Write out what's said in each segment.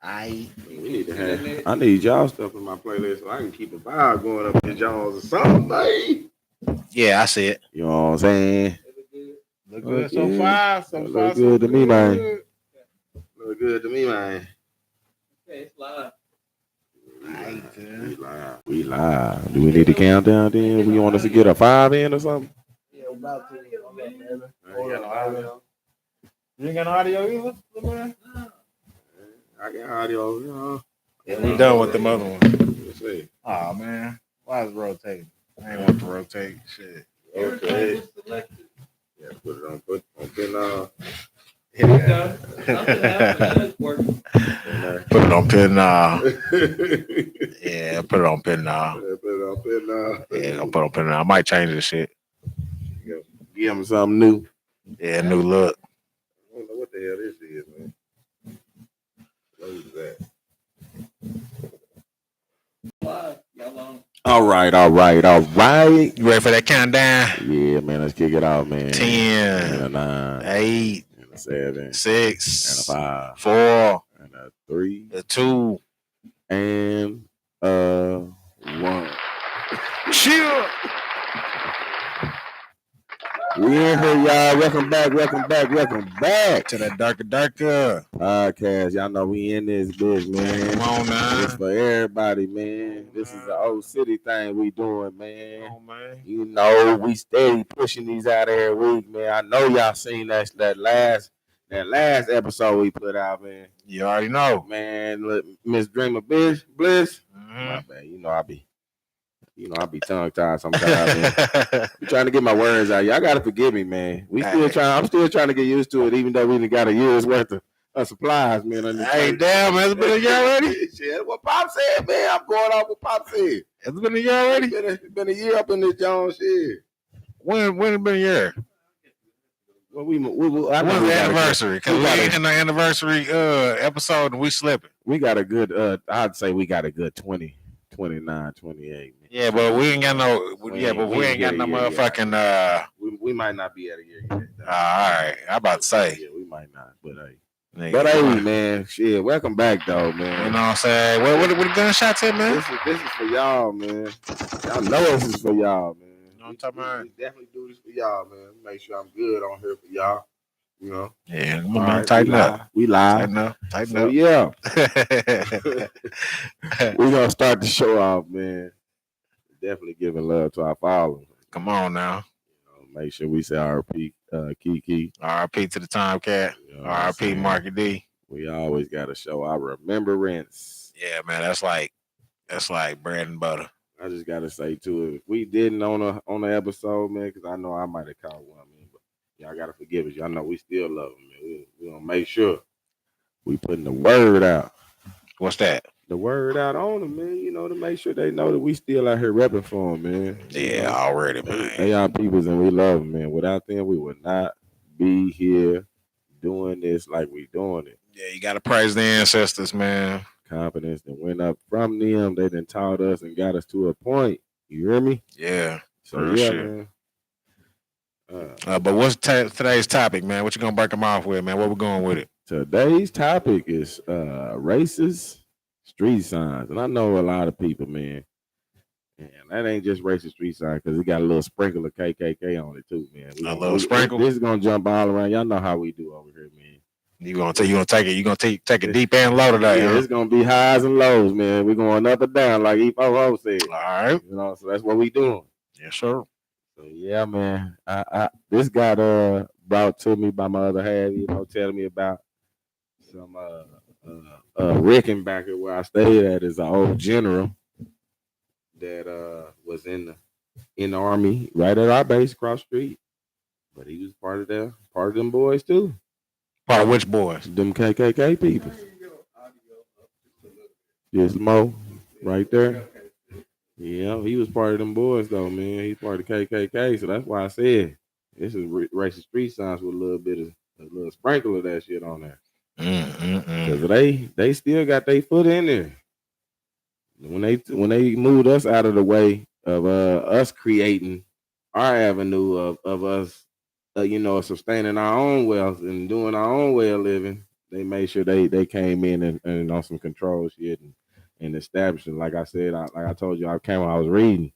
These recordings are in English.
I need y'all stuff in my playlist so I can keep a vibe going up in y'all's or something, babe. Yeah, I see it. You know what I'm saying? Look good so far. So far, look good to me, man. Look good to me, man. Okay, it's live. We live. Do we need to count down then? We want us to get a 5 in or something? Yeah, we're about to. You ain't got no audio either, man? I got audio, you know. Yeah, we done with them other ones. Let's see. Oh, man. Why is it rotating? I ain't want to rotate. Shit. Okay. Yeah, put it on pin now. Yeah. Put it on pin now. Yeah, put it on pin now. Yeah, I'll put it on pin now. I might change this shit. Give him something new. Yeah, new look. I don't know what the hell this is, man. Close that. All right. You ready for that countdown? Yeah, man, let's kick it off, man. 10, and a 9, 8, and a 7, 6, and a 5, 4, and a 3, a 2, and 1. Chill. We in here, y'all. Welcome back To that darker podcast. Y'all know we in this bitch, man. Come on now. This for everybody, man. This is the old city thing we doing, man. Come on, man. You know, we steady pushing these out every week, man. I know y'all seen that last episode we put out, man. You already know, man. Look, Miss Dreamer Bliss. Mm-hmm. My bad. I be tongue tied sometimes. Man. I'm trying to get my words out. Y'all gotta forgive me, man. I'm still trying to get used to it, even though we got a year's worth of supplies, man. Hey, damn, it's been a year already. Shit, what Pop said, man. I'm going off what Pop said. It's been a year already. It's been a year up in this Jones shit. When it been a year? Well, when's the anniversary? Because we ain't in the anniversary episode and we slipping. We got a good. I'd say we got a good 20, 29, 28. Man. Yeah, but we ain't got no. We ain't got no motherfucking. We might not be at a year yet. All right, I'm about to say. Yeah, we might not, but hey, man, shit. Welcome back, though, man. You know what I'm saying? What the gunshots at, man? This is for y'all, man. Y'all know this is for y'all, man. You know what I'm talking about? We definitely do this for y'all, man. Make sure I'm good on here for y'all. You know? Yeah, come on, man. Tighten up. We live. Tighten up. Yeah. We're going to start the show off, man. Definitely giving love to our followers. Come on now. Make sure we say RP Kiki. RP to the Tomcat. You know RP Marky D. We always got to show our remembrance. Yeah, man. That's like bread and butter. I just got to say, too, if we didn't on the episode, man, because I know I might have caught one, man. But y'all got to forgive us. Y'all know we still love them, man. We going to make sure we putting the word out. What's that? The word out on them, man, you know, to make sure they know that we still out here repping for them, man. Yeah, already, man. They are peoples and we love them, man. Without them, we would not be here doing this like we doing it. Yeah, you got to praise the ancestors, man. Confidence that went up from them. They done taught us and got us to a point. You hear me? Yeah. So, yeah, man. But what's today's topic, man? What you going to break them off with, man? Where we going with it? Today's topic is racist street signs. And I know a lot of people, man. And that ain't just racist street signs because it got a little sprinkle of KKK on it too, man. A little sprinkle? This is going to jump all around. Y'all know how we do over here, man. You gonna take it deep and low today. Yeah, it's gonna be highs and lows, man. We're going up and down, like E4O said. All right, you know, so that's what we doing. Yes, sir. So yeah, man. This got brought to me by my other half, you know, telling me about some Rickenbacker where I stayed at is an old general that was in the army right at our base across the street, but he was part of them boys too. Part of which boys? Them KKK people. Just Mo, right there. Yeah, he was part of them boys though, man. He's part of KKK, so that's why I said this is racist street signs with a little sprinkle of that shit on there. Because they still got their foot in there. When they moved us out of the way of us creating our avenue of us. Sustaining our own wealth and doing our own way of living, they made sure they came in and on some control shit and establishing. Like I said, like I told you, I was reading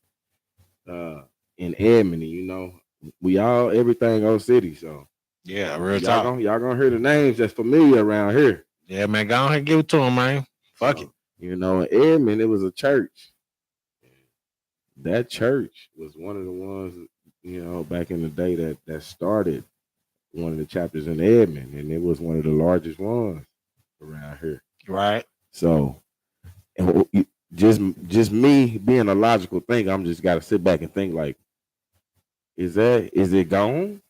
in Edmond. You know, we all everything old city. So yeah, real talk. Y'all gonna hear the names that's familiar around here. Yeah, man, go ahead and give it to him, man. Fuck it. You know, in Edmond, it was a church. That church was one of the ones, you know, back in the day that started one of the chapters in Edmond, and it was one of the largest ones around here. Right. So, and just me being a logical thinker, I'm just got to sit back and think like, is it gone,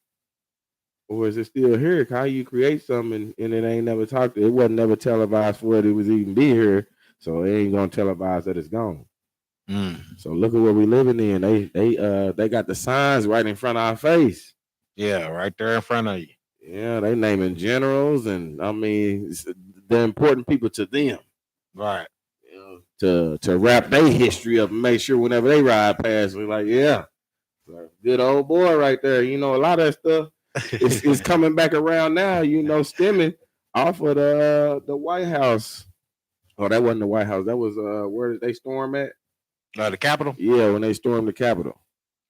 or is it still here? How you create something and it ain't never talked? It wasn't never televised for it was even be here, so it ain't gonna televise that it's gone. So look at what we living in. They got the signs right in front of our face. Yeah, right there in front of you. Yeah, they naming generals, and I mean the important people to them. Right. You know, to wrap their history up and make sure whenever they ride past, we're like, yeah, good old boy right there. You know, a lot of that stuff is coming back around now. You know, stemming off of the White House. Oh, that wasn't the White House. That was where did they storm at? The Capitol? Yeah, when they stormed the Capitol.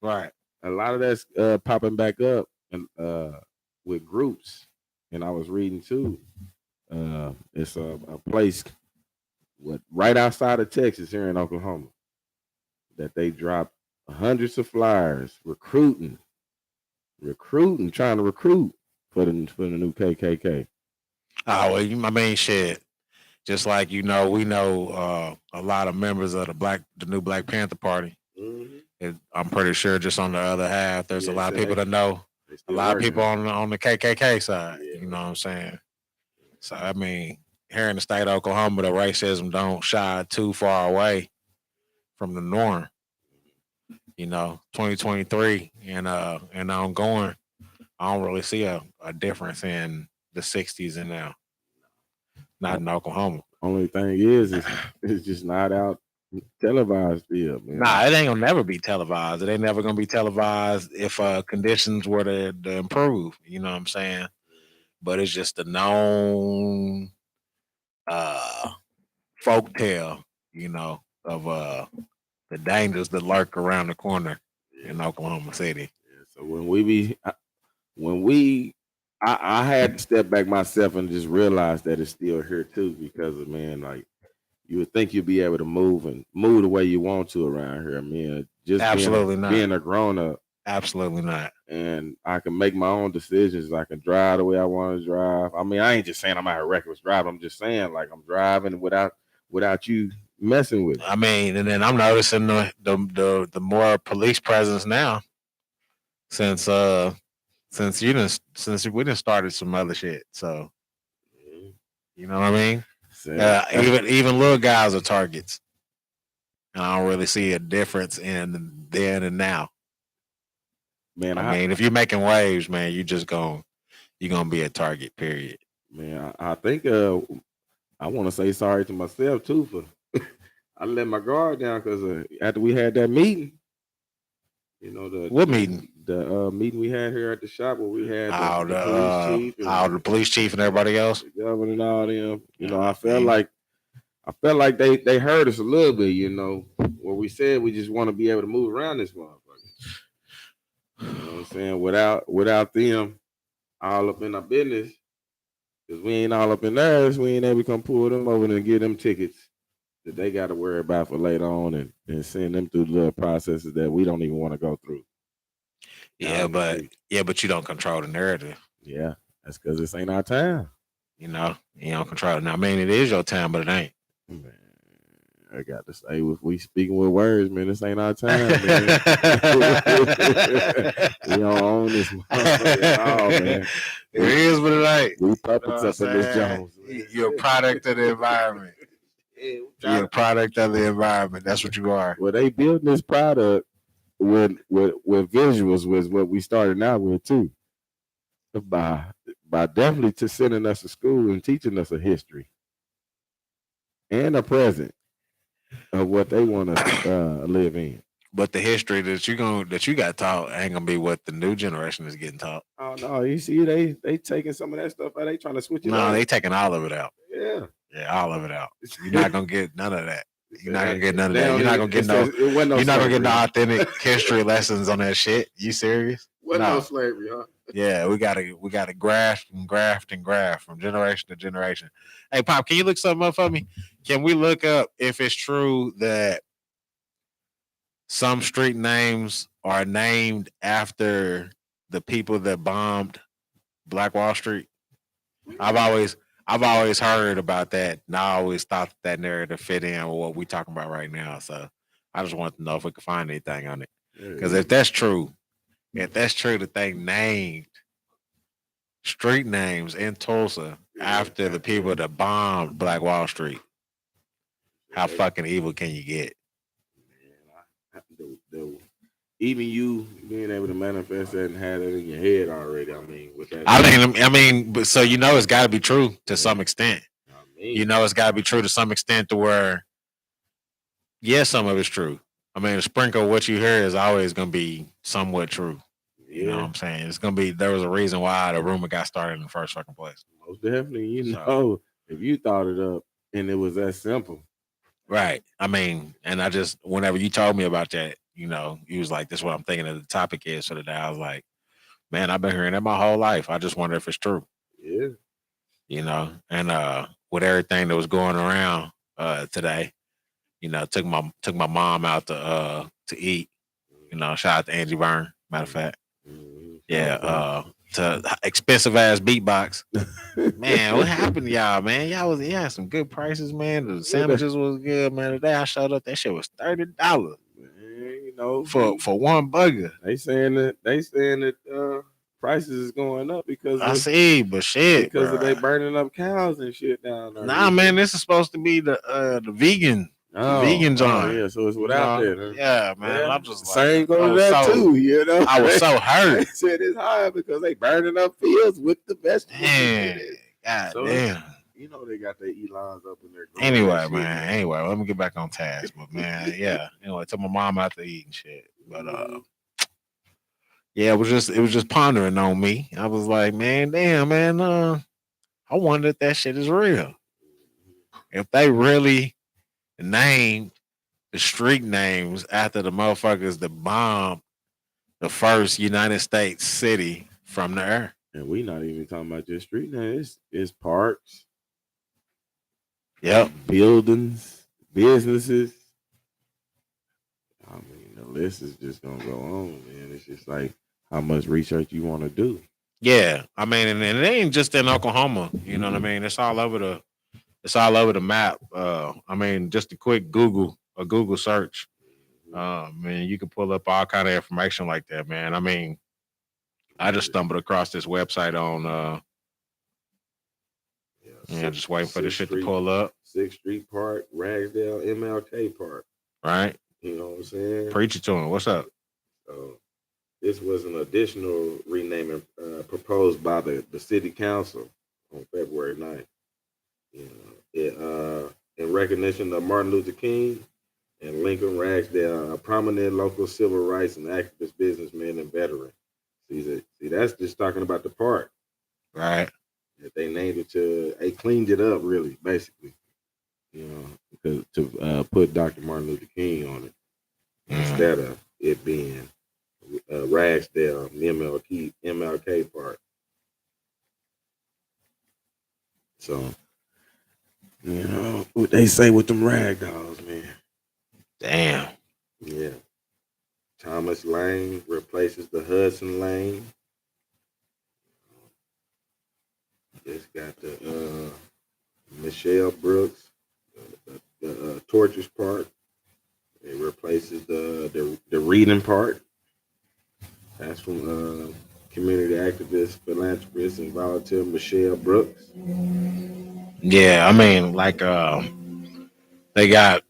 Right. A lot of that's popping back up and with groups. And I was reading too. It's a place right outside of Texas here in Oklahoma that they dropped hundreds of flyers recruiting, trying to recruit for the new KKK. Oh, well, I mean, shit. Just like we know a lot of members of the new Black Panther Party. Mm-hmm. I'm pretty sure just on the other half, there's a lot of people that know a lot of people on the KKK side. Yeah. You know what I'm saying? So I mean, here in the state of Oklahoma, the racism don't shy too far away from the norm. You know, 2023 and ongoing, I don't really see a difference in the 60s and now. Not in Oklahoma. Only thing is it's just not out televised still, man. Nah, it ain't gonna never be televised. It ain't never gonna be televised if conditions were to improve. You know what I'm saying? But it's just a known folk tale, you know, of the dangers that lurk around the corner in Oklahoma City. Yeah, so I had to step back myself and just realize that it's still here too, because of, man, like you would think you'd be able to move the way you want to around here. I mean, just absolutely being a grown up. Absolutely not. And I can make my own decisions. I can drive the way I want to drive. I mean, I ain't just saying I'm out of reckless driving. I'm just saying like I'm driving without you messing with it. I mean, and then I'm noticing the more police presence now since we done started some other shit. So you know what I mean? Even little guys are targets. And I don't really see a difference in then and now. Man, I mean, if you're making waves, man, you're gonna be a target, period. Man, I think I want to say sorry to myself too for I let my guard down because after we had that meeting, you know, what meeting? The meeting we had here at the shop where we had the police chief and everybody else, the governor and all them. You know, I felt like they heard us a little bit. You know, where we said we just want to be able to move around this motherfucker. You know what I'm saying? Without them all up in our business, because we ain't all up in theirs, we ain't able to come pull them over and get them tickets that they got to worry about for later on and send them through the processes that we don't even want to go through. But you don't control the narrative. Yeah, that's because this ain't our time. You know, you don't control it. Now, I mean, it is your time, but it ain't. Man, I got to say, if we speaking with words, man, this ain't our time, man. We don't own this motherfucker at all, man. It is what it ain't. We puppets up in this Jones. You're a product of the environment. You're a product of the environment. That's what you are. Well, they building this product with visuals was what we started out with too. By definitely to sending us to school and teaching us a history and a present of what they want to live in. But the history that you got taught ain't gonna be what the new generation is getting taught. Oh no, you see, they taking some of that stuff out. They trying to switch it No, up. they taking all of it out. Yeah, Yeah, all of it out. You're not gonna get none of that. You're not gonna get none of They that. don't You're not even- gonna get it no. says it wasn't no You're not gonna get no slavery. authentic history lessons on that shit. You serious? Wasn't no No. slavery, huh? Yeah, we gotta graft and graft and graft from generation to generation. Hey, Pop, can you look something up for me? Can we look up if it's true that some street names are named after the people that bombed Black Wall Street? I've always heard about that, and I always thought that narrative fit in with what we talking about right now. So I just want to know if we can find anything on it. Because if that's true that they named street names in Tulsa after the people that bombed Black Wall Street, how fucking evil can you get? Even you being able to manifest that and have it in your head already. I mean, with that. I mean, but so it's got to be true to some extent. I mean, It's got to be true to some extent to where, some of it's true. I mean, a sprinkle of what you hear is always going to be somewhat true. You know what I'm saying? It's going to be, there was a reason why the rumor got started in the first fucking place. Most definitely. You So- know, if you thought it up and it was that simple. Right. I mean, and I just, whenever you told me about that, you was like, this is what I'm thinking of the topic is for today. I was like, man, I've been hearing that my whole life. I just wonder if it's true. Yeah. And with everything that was going around today, took my mom out to eat. Shout out to Angie Byrne, matter of fact. Yeah, to expensive ass beatbox. Man, what happened to y'all, man? Y'all had some good prices, man. The sandwiches was good, man. Today I showed up, that shit was $30. Man, For one burger. They saying that prices is going up because I see, but shit, because of bruh. they burning up cows and shit down there. Nah, man, this is supposed to be the vegan. Vegan joint. Yeah, so it's without that. Huh? Yeah, man. Yeah. I'm just like, Same go to that too, I was so They hurt. said it's high because they burning up fields with the vegetables. Man, god So, damn. They got their Elons up in there. Anyway, man. Anyway, let me get back on task. But man, yeah. Anyway, took my mom out to eat and shit. But yeah, it was just pondering on me. I was like, man, damn, man. I wonder if that shit is real. If they really named the street names after the motherfuckers that bombed the first United States city from the air. And we not even talking about just street names. It's parks. Yep. Buildings, businesses. I mean, the list is just gonna go on, man. It's just like how much research you want to do. Yeah, I mean, and it ain't just in Oklahoma. You know what I mean? It's all over the map. I mean, just a quick Google search. Man, you can pull up all kind of information like that, man. I mean, I just stumbled across this website on just waiting for this shit to pull up. 6th Street Park, Ragsdale, MLK Park. Right? You know what I'm saying? Preach it to him. What's up? This was an additional renaming proposed by the city council on February 9th. In recognition of Martin Luther King and Lincoln Ragsdale, a prominent local civil rights and activist businessman and veteran. See, that's just talking about the park. Right. That they named it they cleaned it up, really, basically. Because to put Dr. Martin Luther King on it instead of it being Ragsdale, MLK Park. So, what they say with them rag dolls, man. Damn. Yeah. Thomas Lane replaces the Hudson Lane. Just got the Michelle Brooks, the Torches Park. It replaces the Reading Park. That's from community activist, philanthropist, and volunteer Michelle Brooks. Yeah, I mean, like they got.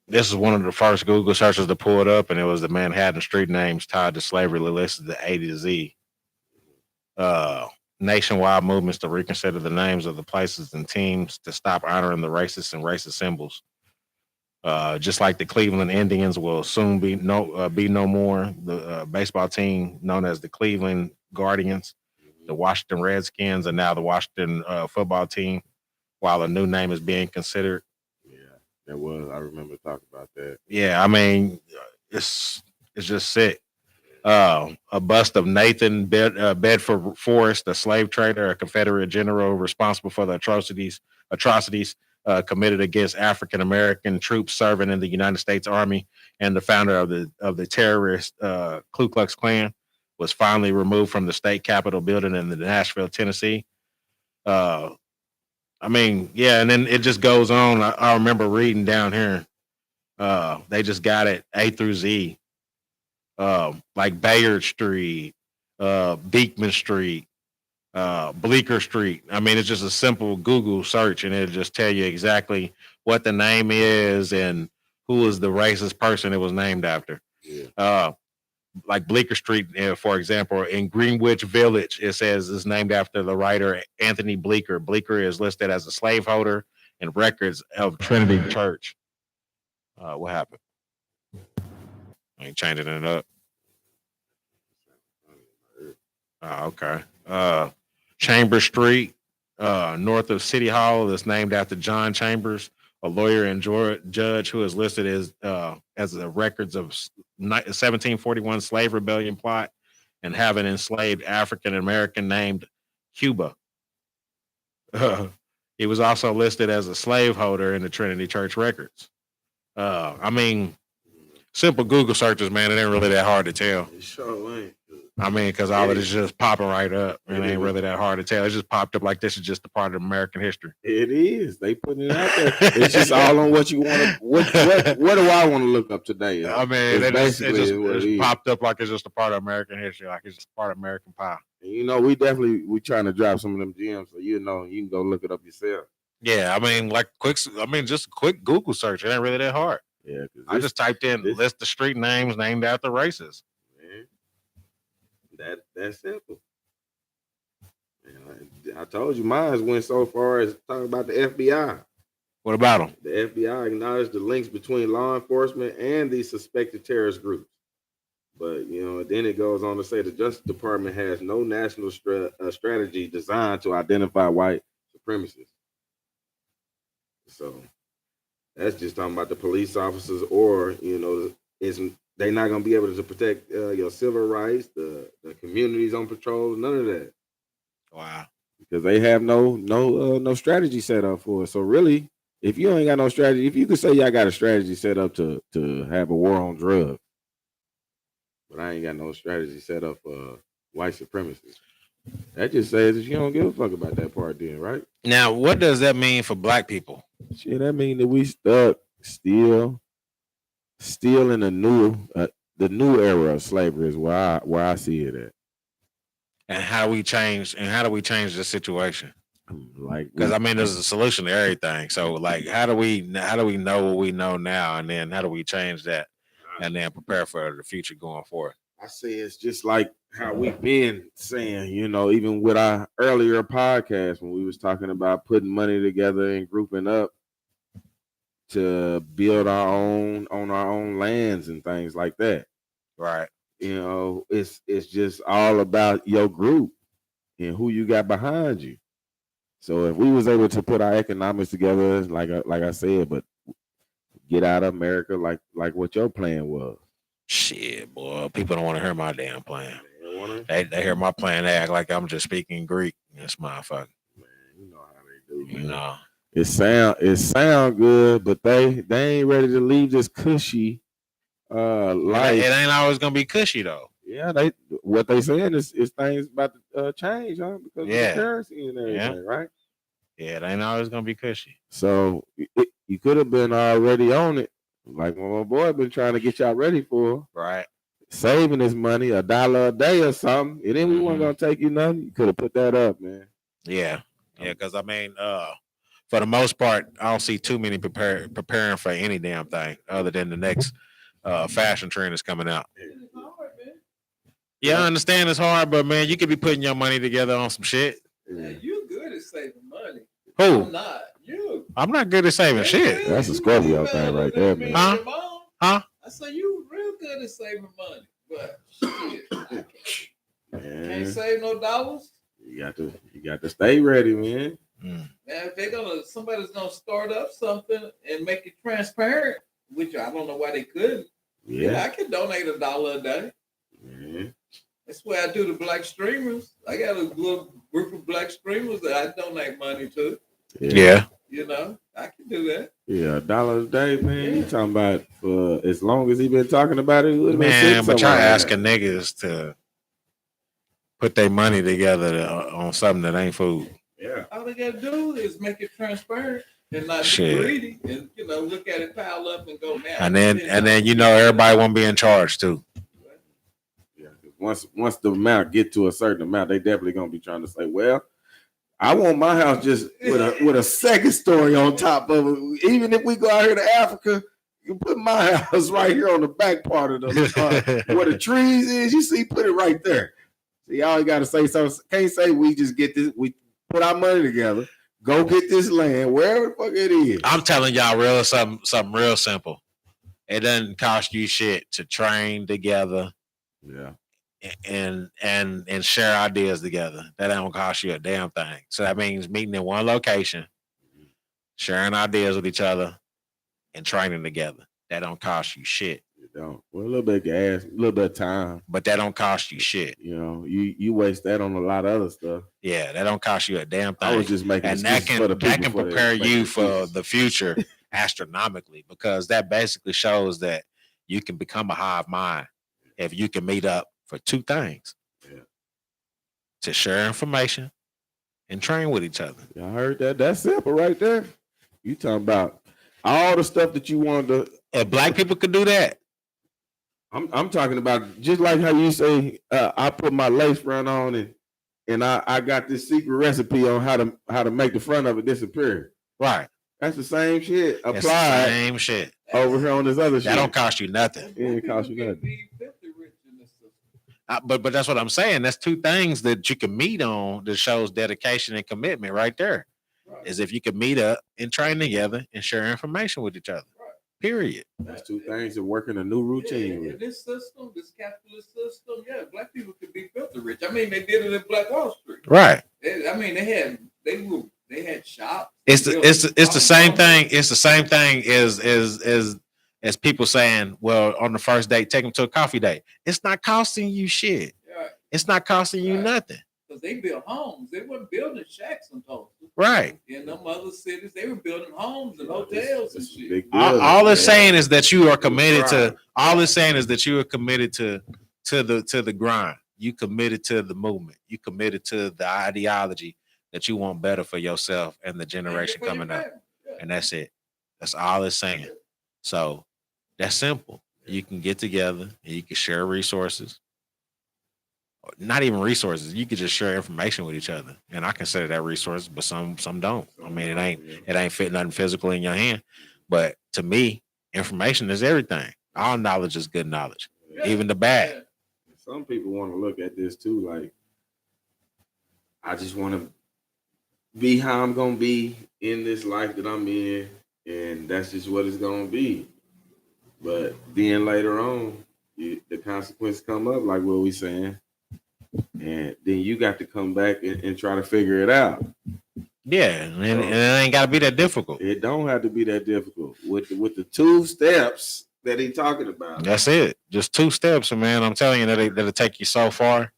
This is one of the first Google searches to pull it up, and it was the Manhattan street names tied to slavery listed to A to Z. Nationwide movements to reconsider the names of the places and teams to stop honoring the racists and racist symbols. Just like the Cleveland Indians will soon be no more. The baseball team known as the Cleveland Guardians, the Washington Redskins, and now the Washington football team, while a new name is being considered. Yeah, that was. I remember talking about that. Yeah, I mean, it's just sick. A bust of Nathan Bedford Forrest, a slave trader, a Confederate general responsible for the atrocities committed against African American troops serving in the United States Army, and the founder of the terrorist Ku Klux Klan, was finally removed from the state capitol building in Nashville, Tennessee. Uh, I mean, yeah, and then it just goes on. I remember reading down here. They just got it A through Z, like Bayard Street, Beekman Street, Bleecker Street. I mean, it's just a simple Google search, and it'll just tell you exactly what the name is and who is the racist person it was named after. Yeah. Like Bleecker Street, for example, in Greenwich Village, it says it's named after the writer Anthony Bleecker. Bleecker is listed as a slaveholder in records of Trinity Church. What happened? I ain't changing it up. Okay. Chambers Street, north of City Hall, is named after John Chambers, a lawyer and judge who is listed as the records of 1741 slave rebellion plot and having enslaved African American named Cuba. He was also listed as a slaveholder in the Trinity Church records. I mean, simple Google searches, man, it ain't really that hard to tell. It sure ain't. I mean, because all of it is just popping right up. It ain't really that hard to tell. It just popped up like this is just a part of American history. It is. They putting it out there. It's just all on what you want to. What do I want to look up today? I mean, it just popped up like it's just a part of American history, like it's just part of American pie. And you know, we trying to drop some of them gems, so you know you can go look it up yourself. Yeah, I mean, just a quick Google search. It ain't really that hard. Yeah, I just typed in list of street names named after races. That's simple. I told you mine went so far as talking about the FBI. What about them? The FBI acknowledged the links between law enforcement and these suspected terrorist groups. But, you know, then it goes on to say the Justice Department has no national strategy designed to identify white supremacists. So that's just talking about the police officers, or, you know, they're not going to be able to protect your civil rights, the communities on patrol, none of that. Wow. Because they have no strategy set up for it. So really, if you ain't got no strategy, if you could say y'all got a strategy set up to have a war on drugs, but I ain't got no strategy set up for white supremacists, that just says that you don't give a fuck about that part then, right? Now, what does that mean for black people? Shit, that mean that we stuck still in the new era of slavery is where I see it at. And how do we change the situation? Like, because I mean, there's a solution to everything. So, like, how do we know what we know now, and then how do we change that, and then prepare for the future going forward? I say it's just like how we've been saying, you know, even with our earlier podcast when we was talking about putting money together and grouping up to build our own lands and things like that. Right. You know, it's just all about your group and who you got behind you. So if we was able to put our economics together, like I said, but get out of America, like what your plan was. Shit, boy, people don't want to hear my damn plan. They hear my plan, they act like I'm just speaking Greek. This motherfucker. Man, you know how they do. Man. You know, it sound good, but they ain't ready to leave this cushy life. It ain't always gonna be cushy though. Yeah, what they saying is things about to change, huh? Because of the currency and everything, right? Yeah, it ain't always gonna be cushy. So you could have been already on it, like what my boy been trying to get y'all ready for. Right. Saving this money, $1 a day or something. And then we weren't gonna take you nothing. You could have put that up, man. Yeah. Yeah, because I mean, for the most part, I don't see too many preparing for any damn thing other than the next fashion trend that's coming out. Yeah, I understand it's hard, but man, you could be putting your money together on some shit. Yeah, you good at saving money. Who? I'm not. You I'm not good at saving shit. That's a Scorpio thing right there, man. Huh? I said you real good at saving money, but shit, I can't save no dollars. You got to stay ready, man. Man, if somebody's gonna start up something and make it transparent, which I don't know why they couldn't. Yeah, I can donate $1 a day. Yeah. That's why I do the black streamers. I got a little group of black streamers that I donate money to. Yeah. You know, I can do that. Yeah, $1 a day, man. You talking about for as long as he been talking about it, man. But y'all asking niggas to put their money together on something that ain't food. Yeah. All they gotta do is make it transparent and not be greedy, and look at it pile up and go now. And then everybody won't be in charge too. Yeah, once the amount get to a certain amount, they definitely gonna be trying to say, well, I want my house just with a second story on top of it. Even if we go out here to Africa, you put my house right here on the back part of the where the trees is. You see, put it right there. See, y'all got to say something. Can't say we just get this. We put our money together, go get this land wherever the fuck it is. I'm telling y'all something real simple. It doesn't cost you shit to train together. Yeah. And share ideas together. That don't cost you a damn thing. So that means meeting in one location, sharing ideas with each other, and training together. That don't cost you shit. It don't. Well, a little bit of gas, a little bit of time. But that don't cost you shit. You know, you waste that on a lot of other stuff. Yeah, that don't cost you a damn thing. I was just making that can prepare you for the future astronomically, because that basically shows that you can become a hive mind if you can meet up for two things. Yeah. To share information and train with each other. Y'all heard that? That's simple right there. You talking about all the stuff that you wanted to. If black people could do that. I'm talking about just like how you say I put my lace front on and I got this secret recipe on how to make the front of it disappear. Right. That's the same shit applied. It's the same shit over here on this other shit. That don't cost you nothing. It didn't cost you nothing. But that's what I'm saying. That's two things that you can meet on that shows dedication and commitment right there. Right. Is if you can meet up and train together and share information with each other. Right. Period. That's two things that work in a new routine. Yeah, in this system, this capitalist system, black people could be filthy rich. I mean, they did it in Black Wall Street. Right. They had shops. It's the same thing. It's the same thing as people saying, well, on the first date, take them to a coffee date. It's not costing you shit. Right. It's not costing you nothing. Because they built homes. They weren't building shacks and Tulsa. Right. In them other cities, they were building homes and hotels and shit. All it's saying is that you are committed to. All it's saying is that you are committed to the grind. You committed to the movement. You committed to the ideology that you want better for yourself and the generation coming up. And that's it. That's all it's saying. So that's simple. You can get together and you can share resources. Not even resources. You could just share information with each other. And I consider that resource, but some don't. I mean, it ain't fit nothing physical in your hand. But to me, information is everything. All knowledge is good knowledge, even the bad. Some people want to look at this too, like, I just want to be how I'm gonna be in this life that I'm in, and that's just what it's gonna be. But then later on, the consequences come up, like what we saying. And then you got to come back and try to figure it out. Yeah, and it ain't got to be that difficult. It don't have to be that difficult. With the 2 steps that he talking about. That's it. Just 2 steps, man. I'm telling you that'll take you so far.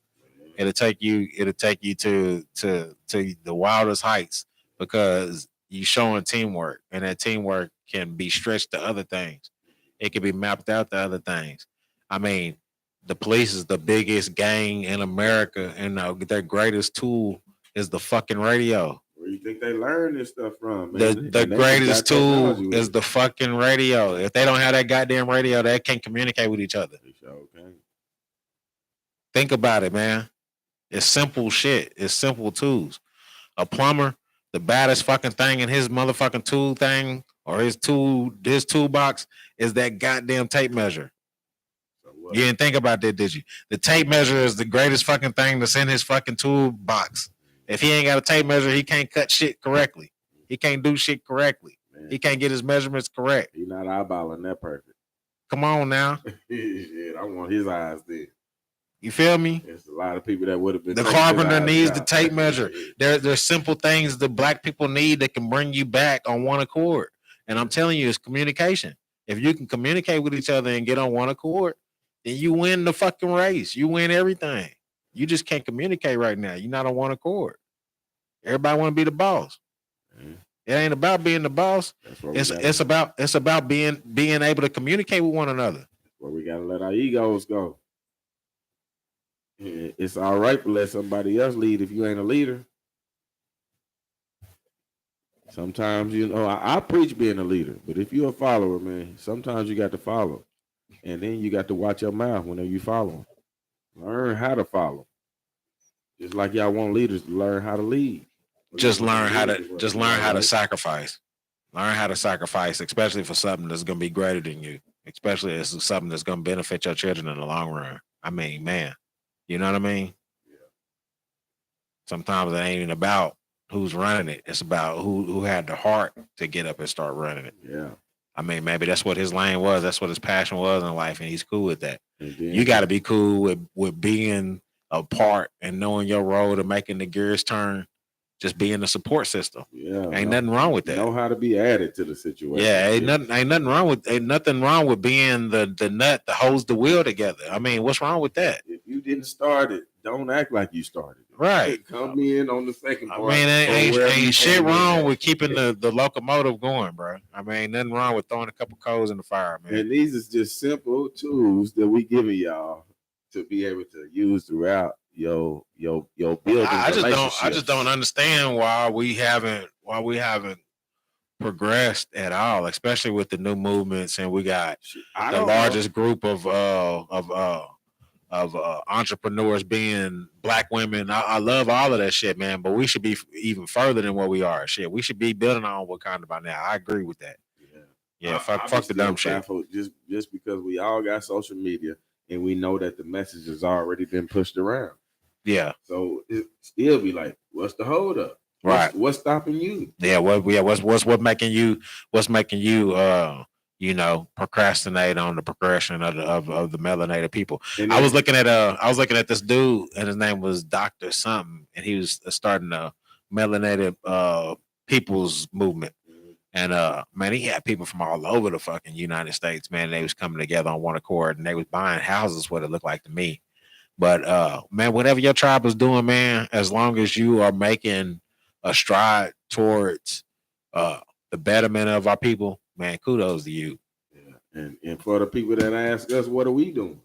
It'll take you to the wildest heights, because you showing teamwork, and that teamwork can be stretched to other things. It can be mapped out to other things. I mean, the police is the biggest gang in America, and their greatest tool is the fucking radio. Where you think they learn this stuff from, man? The greatest tool is the fucking radio. If they don't have that goddamn radio, they can't communicate with each other. Okay. Think about it, man. It's simple shit. It's simple tools. A plumber, the baddest fucking thing in his motherfucking tool thing or his toolbox is that goddamn tape measure. You didn't think about that, did you? The tape measure is the greatest fucking thing that's in his fucking toolbox. If he ain't got a tape measure, he can't cut shit correctly. He can't do shit correctly. Man. He can't get his measurements correct. He's not eyeballing that perfect. Come on now. Shit, I want his eyes there. You feel me? There's a lot of people that would have been. The carpenter needs the tape measure. There's simple things that black people need that can bring you back on one accord. And I'm telling you, it's communication. If you can communicate with each other and get on one accord, then you win the fucking race. You win everything. You just can't communicate right now. You're not on one accord. Everybody want to be the boss. Mm. It ain't about being the boss. It's about being able to communicate with one another. That's where we gotta let our egos go. It's all right to let somebody else lead if you ain't a leader. Sometimes, I preach being a leader, but if you're a follower, man, sometimes you got to follow. And then you got to watch your mouth whenever you follow. Learn how to follow. Just like y'all want leaders to learn how to lead. Just learn how to sacrifice. Learn how to sacrifice, especially for something that's going to be greater than you. Especially if it's something that's going to benefit your children in the long run. I mean, man. You know what I mean? Yeah. Sometimes it ain't even about who's running it. It's about who had the heart to get up and start running it. Yeah. I mean, maybe that's what his lane was. That's what his passion was in life, and he's cool with that. You got to be cool with being a part and knowing your role to making the gears turn. Just being a support system. Yeah. Ain't nothing wrong with that. Know how to be added to the situation. Yeah, ain't nothing wrong with being the nut that holds the wheel together. I mean, what's wrong with that? If you didn't start it, don't act like you started it. Right. Come in on the second part. I mean, ain't shit wrong with keeping the locomotive going, bro. I mean, ain't nothing wrong with throwing a couple coals in the fire, man. And these is just simple tools that we giving y'all to be able to use throughout your building. I just don't understand why we haven't progressed at all, especially with the new movements, and we got the largest group of entrepreneurs being black women. I love all of that shit, man, but we should be even further than what we are. Shit, we should be building on Wakanda by now. I agree with that. Yeah. Fuck the dumb shit. Just because we all got social media and we know that the message has already been pushed around. Yeah. So it still be like, what's the hold up? Right. What's stopping you? Yeah. What's making you procrastinate on the progression of the melanated people? I was looking at this dude, and his name was Dr. Something, and he was starting a melanated people's movement. And man, he had people from all over the fucking United States, man. They was coming together on one accord, and they was buying houses, what it looked like to me. But man, whatever your tribe is doing, man, as long as you are making a stride towards the betterment of our people, man, kudos to you. Yeah. And for the people that ask us, what are we doing?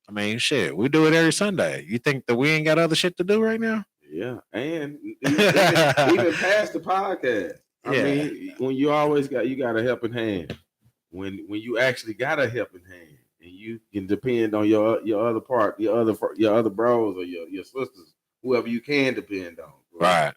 I mean, shit, we do it every Sunday. You think that we ain't got other shit to do right now? Yeah. And even past the podcast. I mean, when you always got a helping hand. When you actually got a helping hand. And you can depend on your other part, your other bros or your sisters, whoever you can depend on. Right.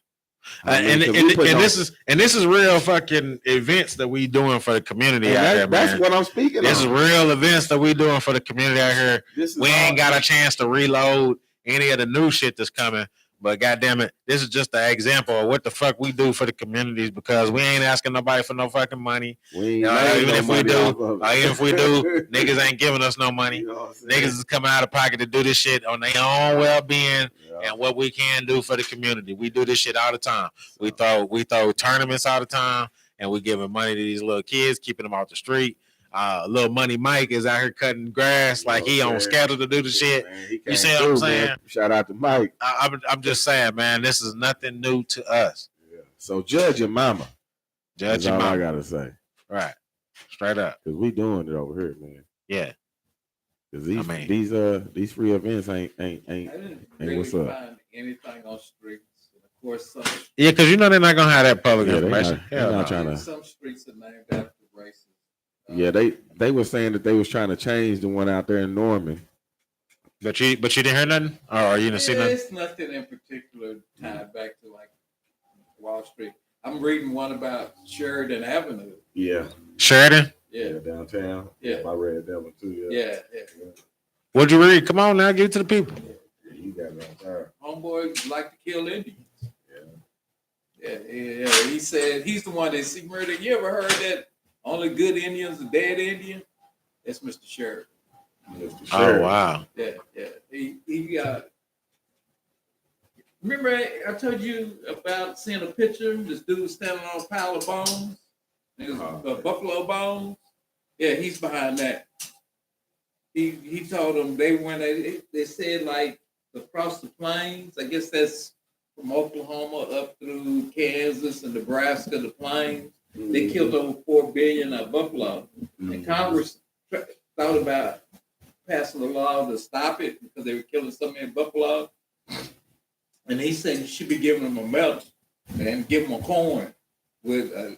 And this is real fucking events that we doing for the community out here, man. That's what I'm speaking. This is real events that we doing for the community out here. We ain't got a chance to reload any of the new shit that's coming. But goddamn it, this is just an example of what the fuck we do for the communities, because we ain't asking nobody for no fucking money. Even if we do, niggas ain't giving us no money. Niggas is coming out of pocket to do this shit on their own well-being and what we can do for the community. We do this shit all the time. We throw tournaments all the time, and we giving money to these little kids, keeping them off the street. Little Money Mike is out here cutting grass like he on schedule to do the shit. You see what I'm saying? Man. Shout out to Mike. I'm just saying, man, this is nothing new to us. Yeah. So judge your mama. Judge your mama. I gotta say. Right. Straight up. Because we doing it over here, man. Yeah. Because these free events ain't what's up. Find anything on streets. And of course, yeah, because they're not gonna have that public information. They're not trying to. Some streets are named after races. Yeah, they were saying that they was trying to change the one out there in Norman. But you didn't hear nothing? Or you didn't see nothing? It's nothing in particular tied back to like Wall Street. I'm reading one about Sheridan Avenue. Yeah. Sheridan? Yeah, downtown. Yeah. I read that one too. Yeah. What'd you read? Come on now, give it to the people. Yeah, you got it on fire. Homeboys like to kill Indians. Yeah. He said he's the one that see murder. You ever heard that only good Indians are dead Indian? That's Mr. Sheriff. Mr. Oh Sheriff. wow. Yeah. He remember I told you about seeing a picture? This dude standing on a pile of bones. It was buffalo bones. Yeah, he's behind that. He told them they said like across the plains. I guess that's from Oklahoma up through Kansas and Nebraska, the plains. Mm-hmm. They killed over 4 billion buffalo. Mm-hmm. And Congress thought about passing a law to stop it because they were killing so many buffalo. And he said you should be giving them a medal and give them a coin with a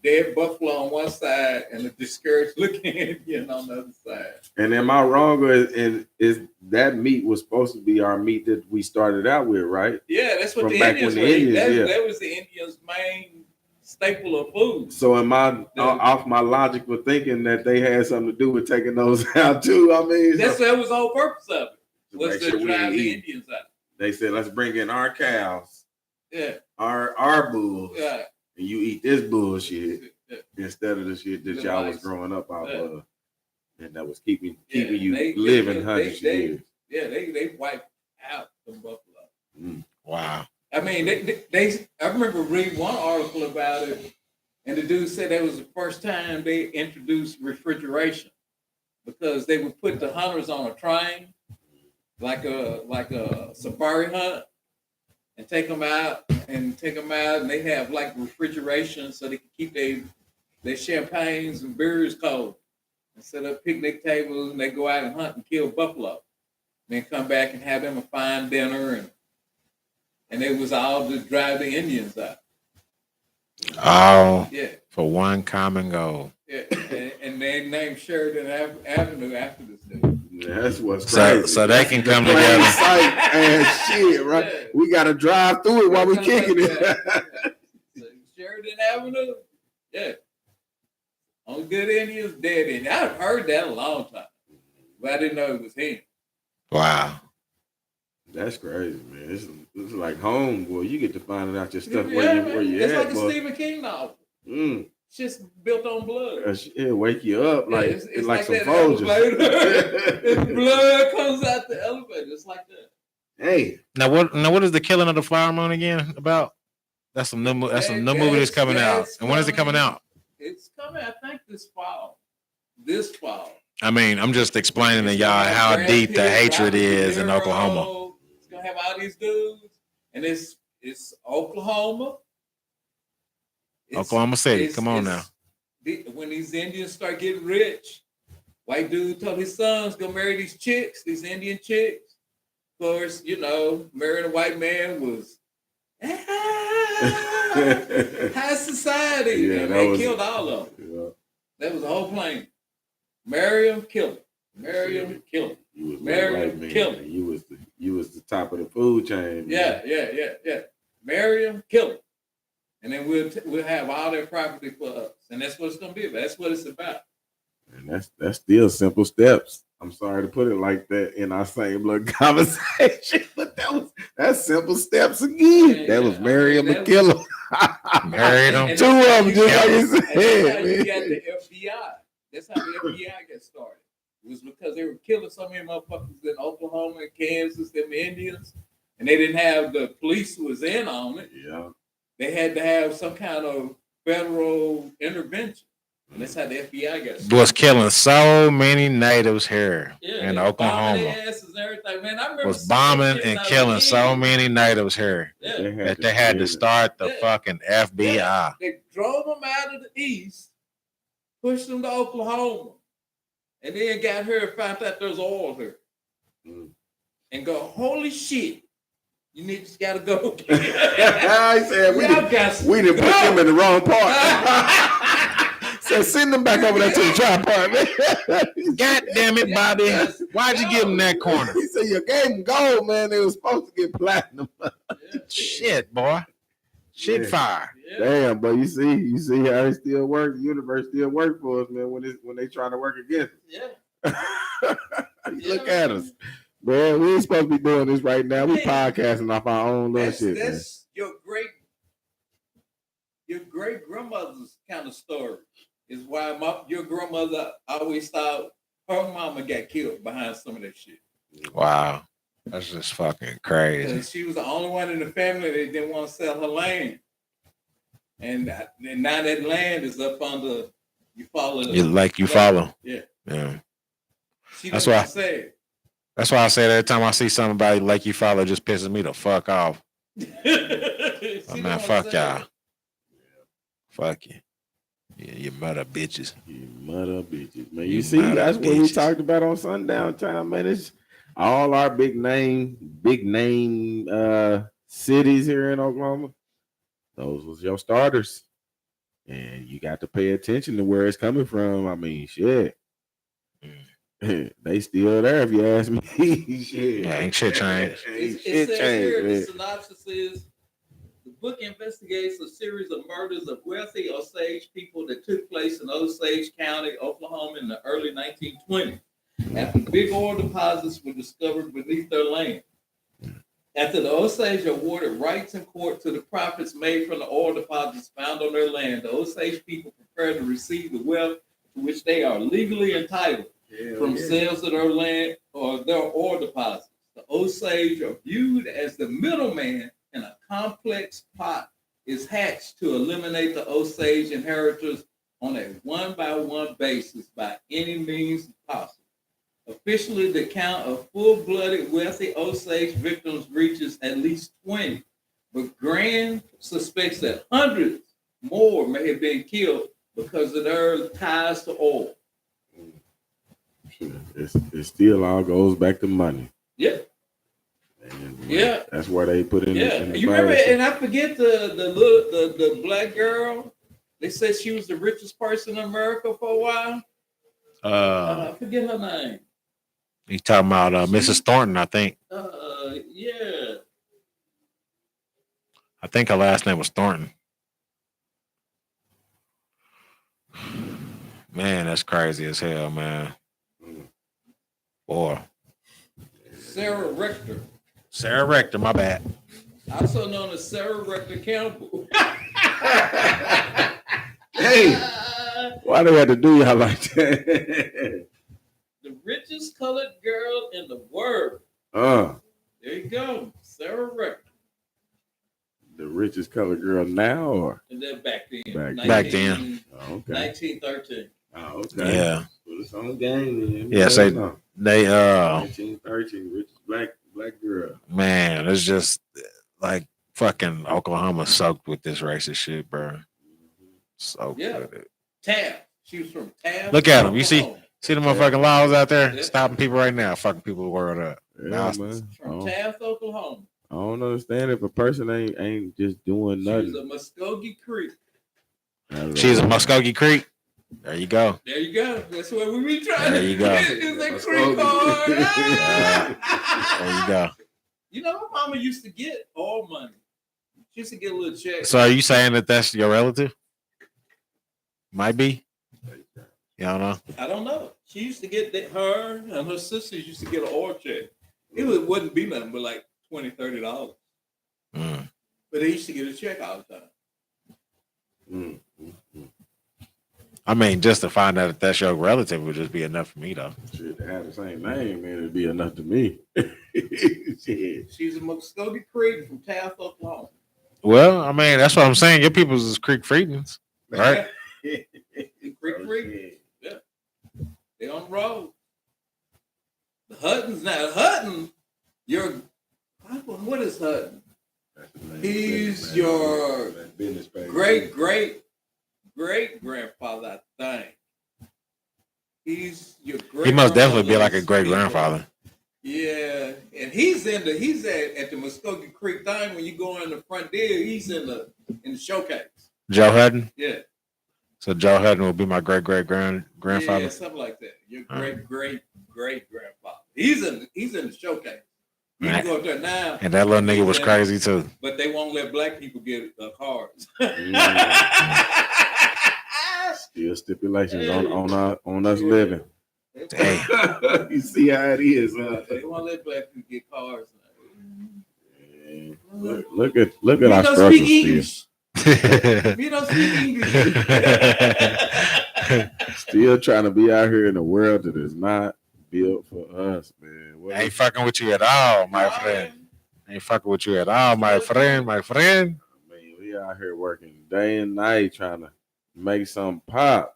dead buffalo on one side and a discouraged looking Indian on the other side. And am I wrong, or is that meat was supposed to be our meat that we started out with, right? Yeah, that's what the Indians were. That was the Indians' main staple of food. So am I off my logic for thinking that they had something to do with taking those out too? I mean, that was the whole purpose of it. Was to drive the Indians out. They said, let's bring in our cows. Yeah. Our bulls. Yeah. And you eat this bullshit instead of the shit that y'all was growing up out of. And that was keeping you living hundreds of years. Yeah, they wiped out the buffalo. Mm. Wow. I mean, I remember reading one article about it, and the dude said that was the first time they introduced refrigeration because they would put the hunters on a train, like a safari hunt, and take them out, and they have like refrigeration so they can keep their champagnes and beers cold, and set up picnic tables, and they go out and hunt and kill buffalo, and then come back and have them a fine dinner, and it was all to drive the Indians out. Oh, yeah, for one common goal. Yeah, and they named Sheridan Avenue after this dude. That's what's crazy. So they can come together. Sight and shit, right? Yeah. We got to drive through it while we kicking it. Sheridan Avenue, yeah. On good Indians, dead Indians. I've heard that a long time, but I didn't know it was him. Wow. That's crazy, man. It's like home, boy. You get to find out your stuff where you it's at. It's like a Stephen King novel. It's just built on blood. It'll wake you up like it's like some Folgers. The blood comes out the elevator. It's like that. Hey. Now what is the killing of the flower moon again about? That's some new movie that's coming out. And when is it coming out? It's coming, I think, this fall. This fall. I mean, I'm just explaining to y'all how deep the hatred is in Oklahoma. It's gonna have all these dudes, and it's Oklahoma. Oklahoma City. Come on now. When these Indians start getting rich, white dude told his sons go marry these chicks, these Indian chicks. Of course, marrying a white man was high society. Yeah, and they killed all of them. Yeah. That was the whole plan. Marry him, kill him. Marry him, kill him. Marry him, kill him. You was the top of the food chain. Yeah. Marry him, kill him. And then we'll have all their property for us. And that's what it's gonna be about. That's what it's about. And that's still simple steps. I'm sorry to put it like that in our same little conversation, but that's simple steps again. That was marry him and kill him. Married him. Two of them, just like you said. That's how you got the FBI. That's how the FBI got started. It was because they were killing so many motherfuckers in Oklahoma and Kansas, them Indians, and they didn't have the police who was in on it. Yeah. They had to have some kind of federal intervention. And that's how the FBI got started. Was killing so many natives here in Oklahoma. Asses and everything. Man, I remember was bombing and killing so many natives here that they had to start the fucking FBI. Yeah. They drove them out of the east, pushed them to Oklahoma, and then got here and found out there's oil here. And go, holy shit. You just gotta go. I said we didn't put them in the wrong part. So send them back over there to the dry part, man. God damn it, Bobby. Why'd you give them that corner? He said you gave them gold, man. They were supposed to get platinum. Shit, boy. Shit fire. Yeah. Damn, but you see how it still works. The universe still works for us, man, when they trying to work against us. Yeah. Look at us. Man, we ain't supposed to be doing this right now. We podcasting off our own little shit. That's your great your great grandmother's kind of story is why your grandmother always thought her mama got killed behind some of that shit. Wow. That's just fucking crazy. Because she was the only one in the family that didn't want to sell her land. And now that land is up under you follow. You follow. Yeah. Yeah. That's why I say. That's why I say every time I see somebody like you follow, just pisses me the fuck off. Man, fuck y'all. Fuck you. Yeah, you mother bitches. You mother bitches, man. You see, that's what we talked about on Sundown Time, man. It's all our big name cities here in Oklahoma. Those was your starters. And you got to pay attention to where it's coming from. I mean, shit. They still there if you ask me. Shit. Yeah, ain't shit changed. It says here, the synopsis is, the book investigates a series of murders of wealthy Osage people that took place in Osage County, Oklahoma in the early 1920s, after big oil deposits were discovered beneath their land. After the Osage awarded rights in court to the profits made from the oil deposits found on their land, the Osage people prepared to receive the wealth to which they are legally entitled from sales of their land or their oil deposits. The Osage are viewed as the middleman in a complex plot is hatched to eliminate the Osage inheritors on a one-by-one basis by any means possible. Officially, the count of full-blooded wealthy Osage victims reaches at least 20, but Grand suspects that hundreds more may have been killed because of their ties to oil. It still all goes back to money. Yeah. And that's where they put in. Yeah, you remember? And I forget the black girl. They said she was the richest person in America for a while. I forget her name. You talking about Mrs. Thornton? I think. Yeah. I think her last name was Thornton. Man, that's crazy as hell, man. Boy. Sarah Rector. Sarah Rector, my bad. Also known as Sarah Rector Campbell. Hey, why do we have to do y'all like that? The richest colored girl in the world. There you go, Sarah Rector. The richest colored girl now, or and then back then? Back then. Oh, okay. 1913. Oh, okay. Yeah. Put us on game then. Yes, they 1913, richest black girl. Man, it's just like fucking Oklahoma soaked with this racist shit, bro. Soaked with it. Taft. She was from Taft. Look at them. You see the motherfucking laws out there stopping people right now, fucking people the world up. Yeah, man. From Taft, Oklahoma. I don't understand if a person ain't just doing nothing. She's a Muskogee Creek. She's a Muskogee Creek. There you go. There you go. That's what we be trying there to you go. Is that Creek card? There you go. You know, my mama used to get all money. She used to get a little check. So are you saying that that's your relative? Might be. You don't know? I don't know. She used to get that. Her and her sisters used to get an oil check. It wouldn't be nothing but like $20, $30. But they used to get a check all the time. I mean, just to find out if that's your relative would just be enough for me, though. Shit, to have the same name, man, it'd be enough to me. Shit. She's a Muskogee Creek from Taft, Oklahoma. Well, I mean, that's what I'm saying. Your people's is Creek Freedmans, right? Creek. Yeah. They on the road. The Huttons now. Hutton, what is Hutton? He's your great grandfather, I think. He's your great. He must definitely be like a great grandfather. Yeah, and he's at the Muskogee Creek thing. When you go in the front there, he's in the showcase. Joe Hutton. Yeah. So Joe Hutton will be my great grandfather. Yeah, something like that. Your great grandfather. He's in the showcase. You can go up there now. And that little nigga was crazy too. But they won't let black people get cars. Still stipulations on us living. Damn. You see how it is, huh? They won't let black people get cars. Look at our struggle still. You don't speak English. Still trying to be out here in a world that is not built for us, man. Ain't fucking with you at all, my friend. Ain't fucking with you at all, my friend. My friend. I mean, we out here working day and night trying to make something pop.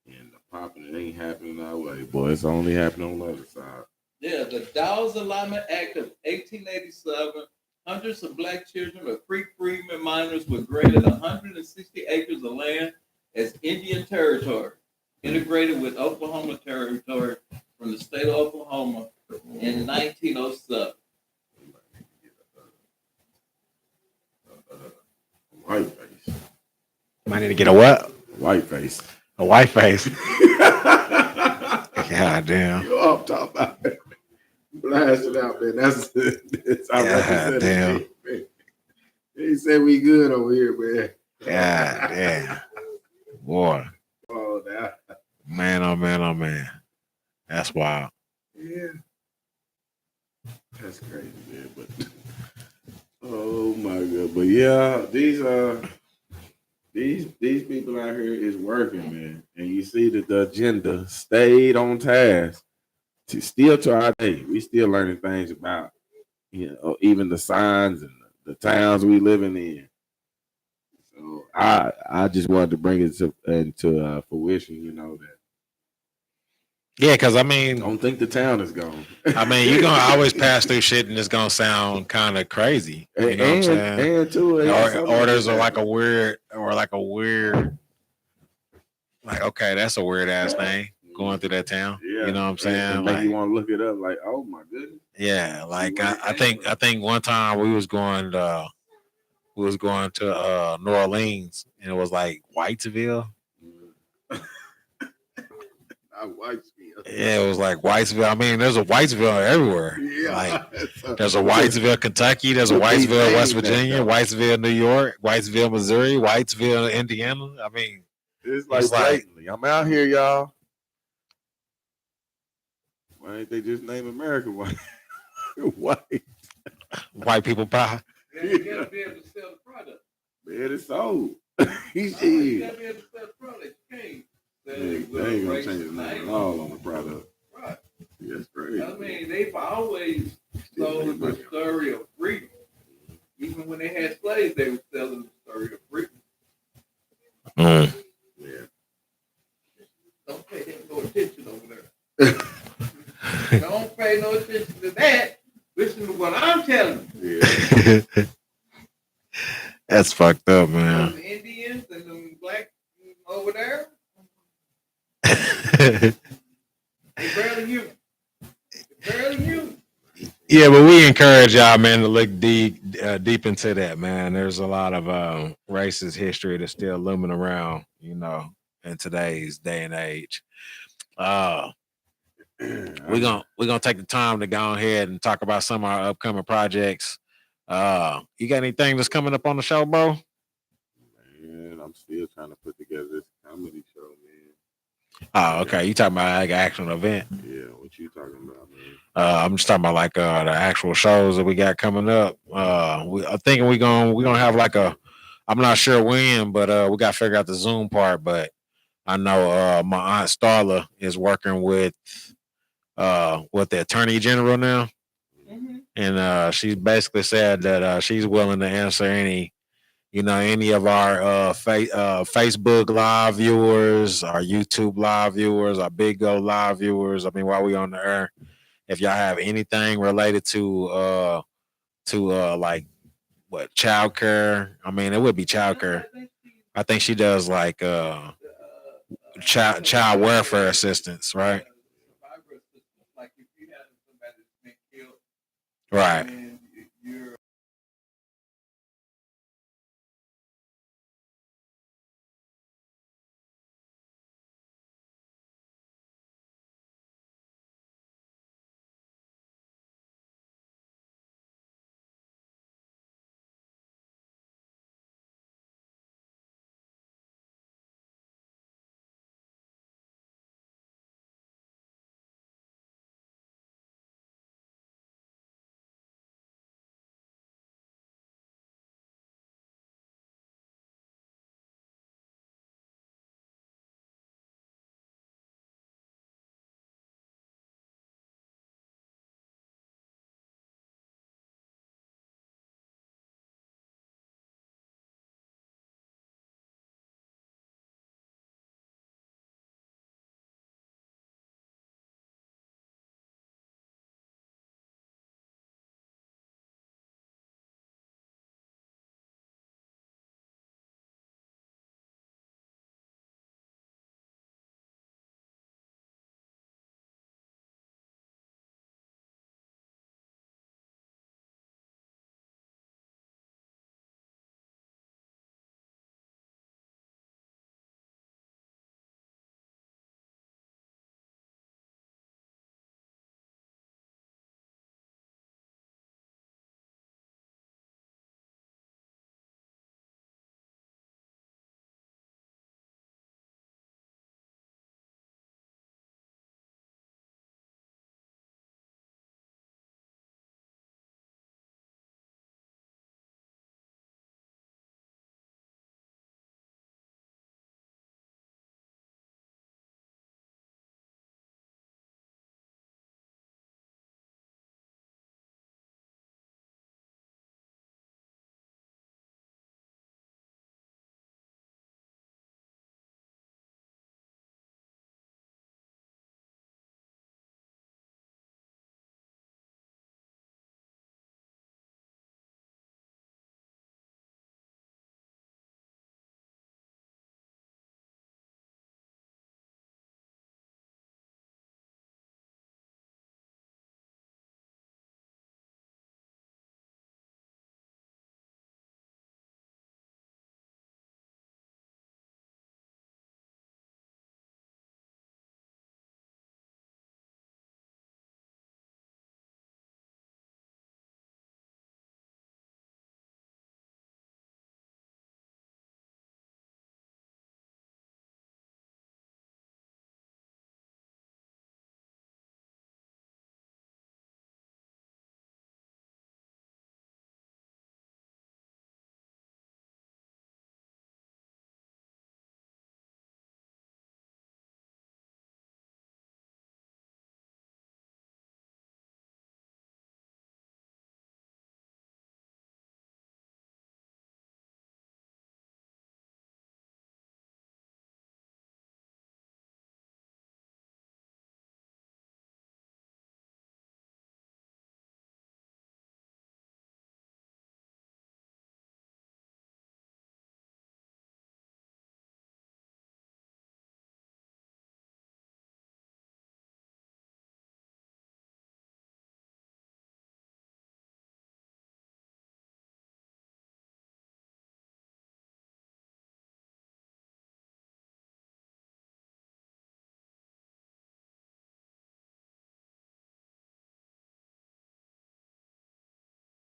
And the popping ain't happening our way, boy. It's only happening on the other side. Yeah, the Dawes Alignment Act of 1887, hundreds of black children of free freedmen miners were granted 160 acres of land as Indian territory, integrated with Oklahoma territory from the state of Oklahoma in 1907. White face. Might need to get a what? White face. A white face. God damn. You all talking about it. Blast it out, man. That's our representative. Damn. Man. He said we good over here, man. God damn. Boy. Oh, now. Man, oh man, oh man. That's wild. Yeah. That's crazy, man. But oh my god. But yeah, these people out here is working, man. And you see that the agenda stayed on task. Still to our day, we still learning things about, even the signs and the towns we living in. So I just wanted to bring it into fruition, that. Yeah, because I mean, Don't think the town is gone. I mean, you're gonna always pass through shit and it's gonna sound kind of crazy. You know what I'm saying? And too, orders are like a weird, like, okay, that's a weird ass thing going through that town. Yeah. You know what I'm saying? And make you want to look it up, like, oh my goodness. Yeah, like I think one time we was going to New Orleans and it was like Whitesville. Not Whitesville. Yeah, it was like Whitesville. I mean, there's a Whitesville everywhere. Yeah. Like, there's a Whitesville, Kentucky. There's a Whitesville, West Virginia. Whitesville, New York. Whitesville, Missouri. Whitesville, Indiana. I mean, it's like I'm out here, y'all. Why ain't they just name America white? White people pie. You gotta be able to sell the product. Man, it's sold. You gotta be able to sell the product. You can't. They ain't gonna change the name at all on the product. Right. That's crazy. I mean, they've always sold the story of freedom. Even when they had slaves, they were selling the story of freedom. Mm. Yeah. Don't pay them no attention over there. Don't pay no attention to that. Listen to what I'm telling you. Yeah. That's fucked up, man. The Indians and the black over there, they barely human. Yeah, but we encourage y'all, man, to look deep into that, man. There's a lot of racist history that's still looming around, in today's day and age. We're gonna take the time to go ahead and talk about some of our upcoming projects. You got anything that's coming up on the show, bro? Man, I'm still trying to put together this comedy show, man. Oh, okay. You talking about like an actual event? Yeah, what you talking about, man? I'm just talking about like the actual shows that we got coming up. I'm thinking we're gonna have like I'm not sure when, but we got to figure out the Zoom part. But I know my aunt Starla is working with the Attorney General now, and she basically said that she's willing to answer any of our Facebook live viewers, our YouTube live viewers, our Big Go live viewers. I mean, while we on the air, if y'all have anything related to like what childcare, I mean, it would be childcare. I think she does like child welfare assistance, right? Like if you have somebody that's been killed, Right. and